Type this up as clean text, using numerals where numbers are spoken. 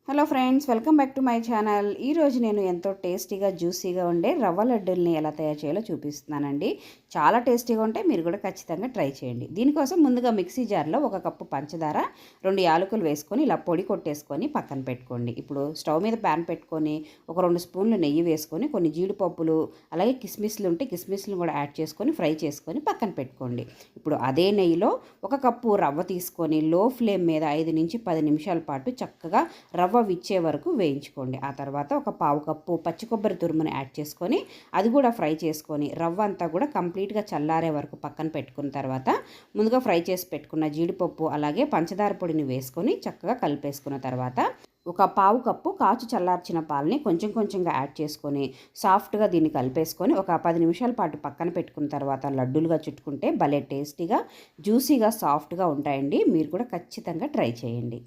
Hello friends, welcome back to my channel. ఈరోజు నేను ఎంతో టేస్టీగా జ్యూసీగా ఉండే రవ్వ లడ్డూల్ని ఎలా తయారు చేయాలో చూపిస్తున్నానండి. చాలా టేస్టీగా ఉంటాయి, మీరు కూడా ఖచ్చితంగా ట్రై చేయండి. దీనికోసం ముందుగా మిక్సీ జార్లో 1 కప్పు పంచదార, 2 యాలకులు వేసుకొని ఇలా పొడి కొట్టేసుకొని పక్కన పెట్టుకోండి. ఇప్పుడు స్టవ్ మీద ప్యాన్ పెట్టుకొని ఒక 2 స్పూన్లు నెయ్యి వేసుకొని కొన్ని జీడిపప్పులు అలాగే కిస్మిస్లు ఉంటే కిస్మిస్లు కూడా యాడ్ చేసుకొని ఫ్రై చేసుకొని పక్కన పెట్టుకోండి. ఇప్పుడు అదే నెయ్యిలో 1 కప్పు రవ్వ తీసుకొని లో ఫ్లేమ్ మీద 5 నుంచి 10 నిమిషాల పాటు చక్కగా రవ్వ విచ్చే వరకు వేయించుకోండి. ఆ తర్వాత ఒక పావు కప్పు పచ్చి కొబ్బరి తురుముని యాడ్ చేసుకొని అది కూడా ఫ్రై చేసుకొని రవ్వ అంతా కూడా కంప్లీట్గా చల్లారే వరకు పక్కన పెట్టుకున్న తర్వాత ముందుగా ఫ్రై చేసి పెట్టుకున్న జీడిపప్పు అలాగే పంచదార పొడిని వేసుకొని చక్కగా కలిపేసుకున్న తర్వాత ఒక పావు కప్పు కాచు చల్లార్చిన పాలని కొంచెం కొంచెంగా యాడ్ చేసుకొని సాఫ్ట్గా దీన్ని కలిపేసుకొని ఒక 10 నిమిషాల పాటు పక్కన పెట్టుకున్న తర్వాత లడ్డూలుగా చుట్టుకుంటే భలే టేస్టీగా జ్యూసీగా సాఫ్ట్గా ఉంటాయండి. మీరు కూడా ఖచ్చితంగా ట్రై చేయండి.